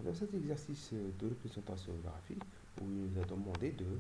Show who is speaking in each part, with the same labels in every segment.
Speaker 1: Alors, dans cet exercice de représentation graphique, où il nous a demandé de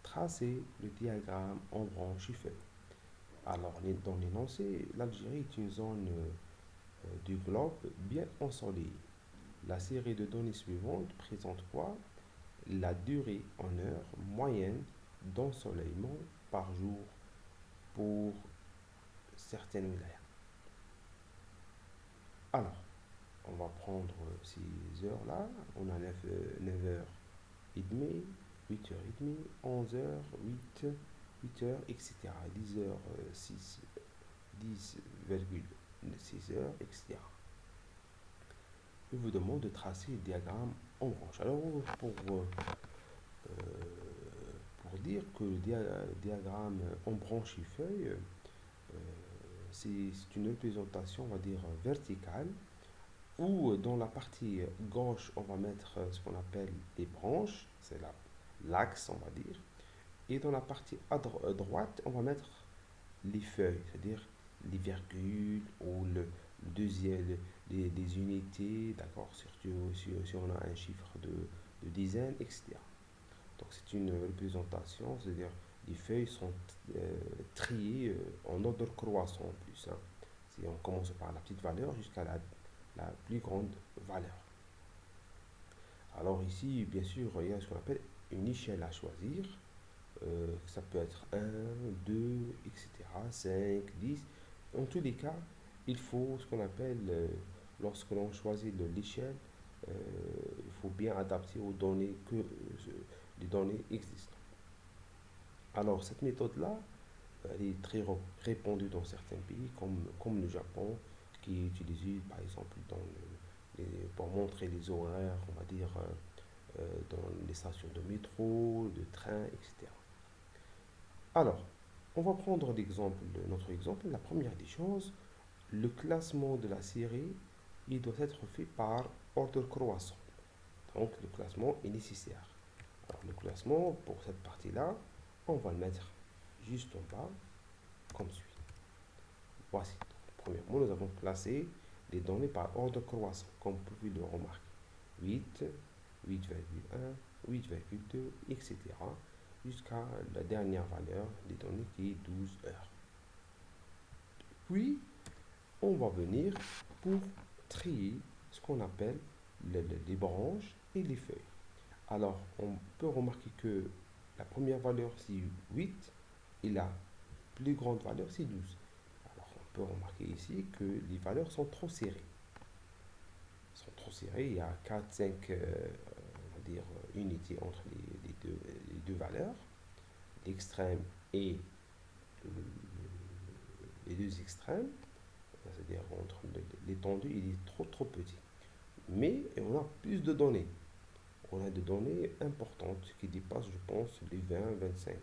Speaker 1: tracer le diagramme en branches et feuilles. Alors, dans l'énoncé, l'Algérie est une zone du globe bien ensoleillée. La série de données suivantes présente quoi? La durée en heures moyenne d'ensoleillement par jour pour certaines wilayas. Alors, on va prendre ces heures-là. On a 9h30, 8h30, 11h, 8h, etc. 10h, 6, 10,6 heures, etc. Je vous demande de tracer le diagramme en branche. Alors, pour dire que le diagramme en branche et feuille, c'est une représentation, on va dire, verticale, où dans la partie gauche, on va mettre ce qu'on appelle les branches, c'est l'axe, on va dire, et dans la partie à droite, on va mettre les feuilles, c'est-à-dire les virgules ou le deuxième, les unités, d'accord, surtout si on a un chiffre de dizaines, etc. Donc c'est une représentation, c'est-à-dire les feuilles sont triées en ordre croissant en plus. Hein. Si on commence par la petite valeur jusqu'à la plus grande valeur. Alors ici, bien sûr, il y a ce qu'on appelle une échelle à choisir. Ça peut être 1, 2, etc., 5, 10. En tous les cas, il faut ce qu'on appelle, lorsque l'on choisit l'échelle, il faut bien adapter aux données les données existantes. Alors, cette méthode-là, elle est très répandue dans certains pays, comme le Japon, qui est utilisée par exemple pour montrer les horaires, on va dire, dans les stations de métro, de train, etc. Alors, on va prendre notre exemple. La première des choses, le classement de la série, il doit être fait par ordre croissant. Donc, le classement est nécessaire. Alors, le classement, pour cette partie-là, on va le mettre juste en bas, comme suit. Voici. Premièrement, nous avons classé les données par ordre croissant, comme vous pouvez le remarquer. 8, 8,1, 8,2, etc. jusqu'à la dernière valeur des données qui est 12 heures. Puis, on va venir pour trier ce qu'on appelle les branches et les feuilles. Alors, on peut remarquer que la première valeur, c'est 8, et la plus grande valeur, c'est 12. Alors, on peut remarquer ici que les valeurs sont trop serrées. Il y a 4, 5 on va dire, unités entre les deux valeurs, l'extrême et les deux extrêmes, c'est-à-dire entre l'étendue, il est trop petit. Mais on a plus de données. On a des données importantes qui dépassent, je pense, les 20, 25.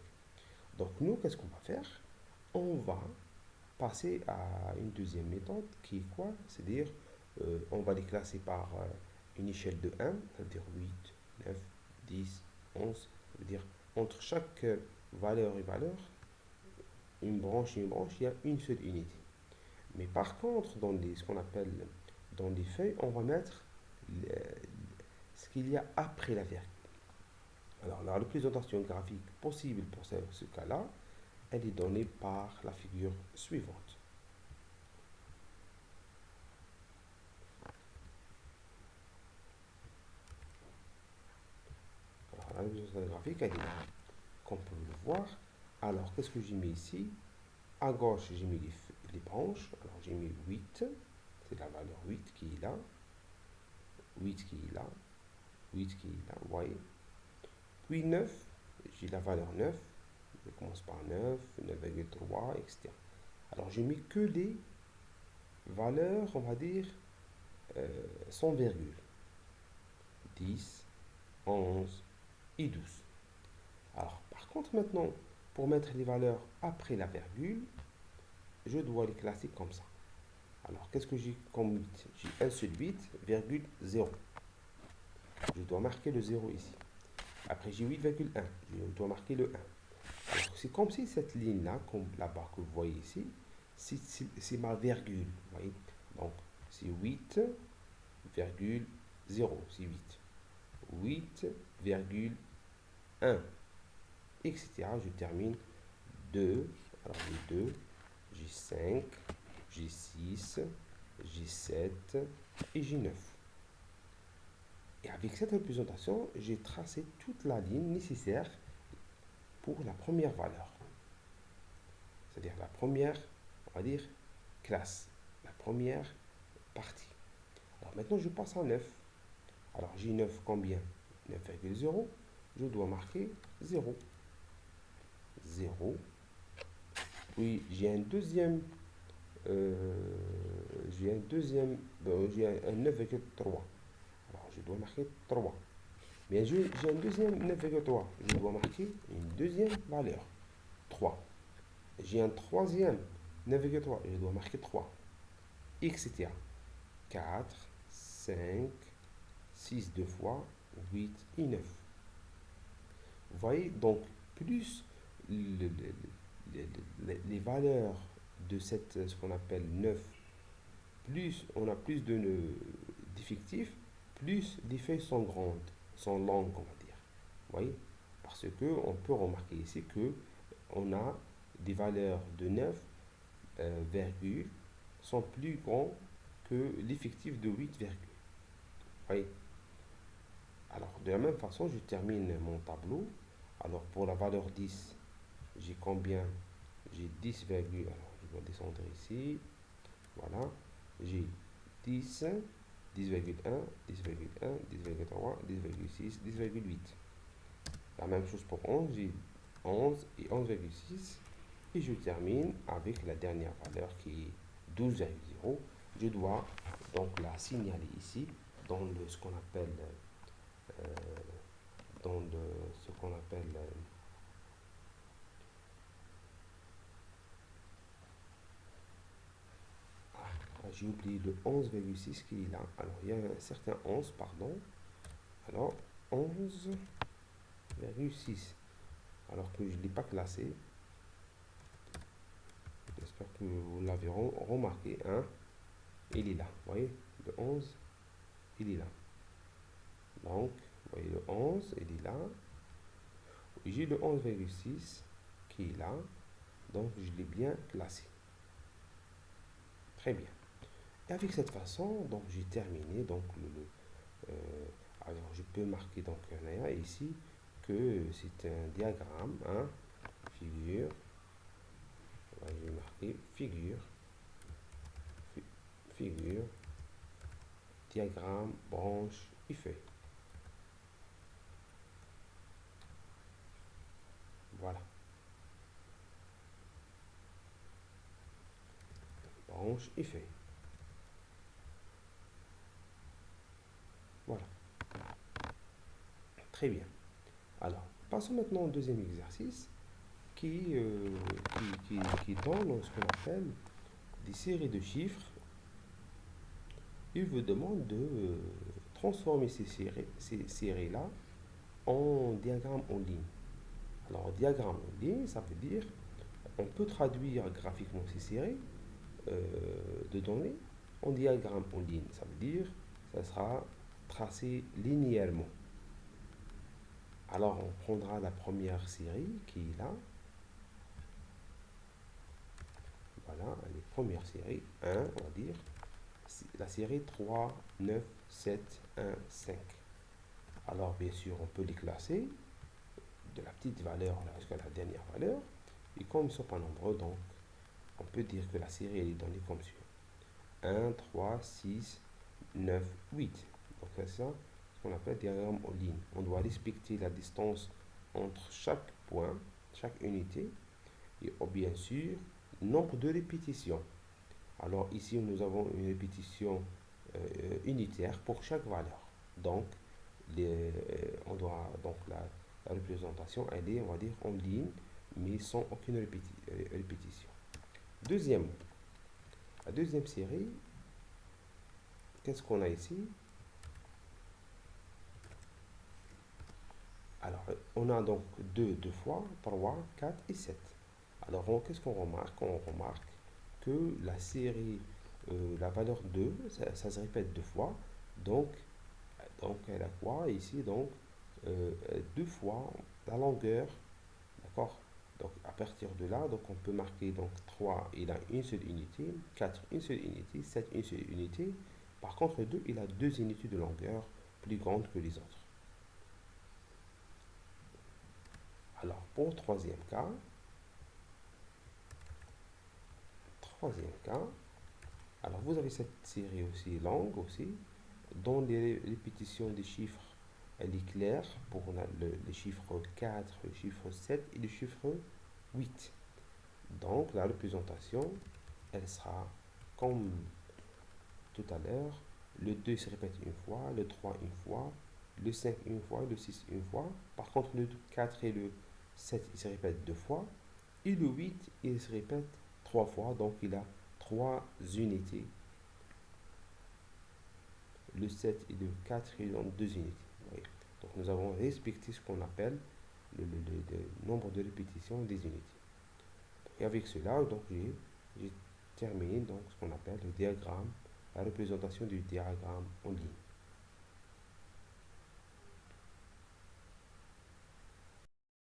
Speaker 1: Donc nous, qu'est-ce qu'on va faire? On va passer à une deuxième méthode qui est quoi? C'est-à-dire, on va les classer par une échelle de 1, c'est-à-dire 8, 9, 10, 11. Ça veut dire, entre chaque valeur et valeur, une branche et une branche, il y a une seule unité. Mais par contre, ce qu'on appelle dans les feuilles, on va mettre ce qu'il y a après la virgule. Alors, la représentation graphique possible pour ce cas-là, elle est donnée par la figure suivante. Alors, la représentation graphique, elle est là, comme on peut le voir. Alors, qu'est-ce que j'ai mis ici? À gauche, j'ai mis les branches. Alors, j'ai mis 8. C'est la valeur 8 qui est là. 8 qui est là. 8 qui est là, vous voyez. Puis 9, j'ai la valeur 9. Je commence par 9, 9,3, etc. Alors, j'ai mis que les valeurs, on va dire, sans virgule. 10, 11 et 12. Alors, par contre, maintenant, pour mettre les valeurs après la virgule, je dois les classer comme ça. Alors, qu'est-ce que j'ai comme 8? J'ai un seul 8, virgule 0. Je dois marquer le 0 ici. Après, j'ai 8,1. Je dois marquer le 1. Alors, c'est comme si cette ligne-là, comme la barre que vous voyez ici, c'est ma virgule. Vous voyez? Donc, c'est 8,0. 0, c'est 8. 8,1, etc. Je termine 2. Alors, j'ai 2, j'ai 5, j'ai 6, j'ai 7 et j'ai 9. Et avec cette représentation, j'ai tracé toute la ligne nécessaire pour la première valeur. C'est-à-dire la première, on va dire, classe, la première partie. Alors maintenant, je passe à 9. Alors j'ai 9 combien? 9,0. Je dois marquer 0. 0. Puis j'ai un deuxième, j'ai un 9,3. Alors je dois marquer 3. Mais j'ai un deuxième 9,3. Je dois marquer une deuxième valeur, 3. J'ai un troisième 9,3. Je dois marquer 3. Etc. 4, 5, 6 deux fois, 8 et 9. Vous voyez, donc plus les valeurs de ce qu'on appelle 9, plus on a plus d'effectifs, plus les feuilles sont grandes, sont longues, on va dire. Vous voyez, parce que on peut remarquer ici que on a des valeurs de 9 virgule sont plus grands que l'effectif de 8 virgule. Vous voyez. Alors, de la même façon, je termine mon tableau. Alors, pour la valeur 10, j'ai combien? J'ai 10, alors je dois descendre ici. Voilà. J'ai 10, 10,1, 10,1, 10,3, 10,6, 10,8. La même chose pour 11, j'ai 11 et 11,6. Et je termine avec la dernière valeur qui est 12,0. Je dois donc la signaler ici dans ce qu'on appelle ce qu'on appelle j'ai oublié le 11,6 qui est là. Alors il y a un certain 11, pardon. Alors 11,6. Alors que je ne l'ai pas classé. J'espère que vous l'avez remarqué. Hein? Il est là. Vous voyez, le 11, il est là. Donc, vous voyez le 11, il est là. J'ai le 11,6 qui est là. Donc, je l'ai bien classé. Très bien. Et avec cette façon, donc j'ai terminé. Donc, alors, je peux marquer donc ici que c'est un diagramme. Hein, figure. Voilà, je vais marquer figure. Figure. Diagramme, branche et feuille. Voilà. Branche et feuille. Voilà. Très bien. Alors, passons maintenant au deuxième exercice qui donne ce qu'on appelle des séries de chiffres. Il vous demande de transformer ces séries-là en diagramme en ligne. Alors, diagramme en ligne, ça veut dire on peut traduire graphiquement ces séries de données en diagramme en ligne. Ça veut dire ça sera tracé linéairement. Alors, on prendra la première série qui est là. Voilà, les premières séries. 1, on va dire. La série 3, 9, 7, 1, 5. Alors, bien sûr, on peut les classer de la petite valeur jusqu'à la dernière valeur. Et comme ils ne sont pas nombreux, donc, on peut dire que la série elle est donnée comme suit. 1, 3, 6, 9, 8. Donc, c'est ça ce qu'on appelle diagramme en ligne. On doit respecter la distance entre chaque point, chaque unité, et bien sûr, nombre de répétitions. Alors ici, nous avons une répétition unitaire pour chaque valeur. Donc, on doit donc la représentation, elle est, on va dire, en ligne, mais sans aucune répétition. La deuxième série, qu'est-ce qu'on a ici? Alors, on a donc 2 fois, 3, 4 et 7. Alors, qu'est-ce qu'on remarque? On remarque que la série, la valeur 2, ça se répète 2 fois. Donc, Donc, elle a quoi ici? Donc, deux fois la longueur, d'accord? Donc, à partir de là, donc on peut marquer, donc 3 il a une seule unité, 4 une seule unité, 7 une seule unité. Par contre, 2 il a deux unités de longueur plus grandes que les autres. Alors, pour le troisième cas, alors vous avez cette série aussi longue aussi, dont les répétitions des chiffres, elle est claire pour les chiffres 4, le chiffre 7 et le chiffre 8. Donc, la représentation, elle sera comme tout à l'heure. Le 2 se répète une fois, le 3 une fois, le 5 une fois, le 6 une fois. Par contre, le 4 et le 7 ils se répètent deux fois. Et le 8 il se répète trois fois. Donc, il a trois unités. Le 7 et le 4 ils ont deux unités. Oui. Donc, nous avons respecté ce qu'on appelle le nombre de répétitions des unités. Et avec cela, donc, j'ai terminé donc, ce qu'on appelle le diagramme, la représentation du diagramme en ligne.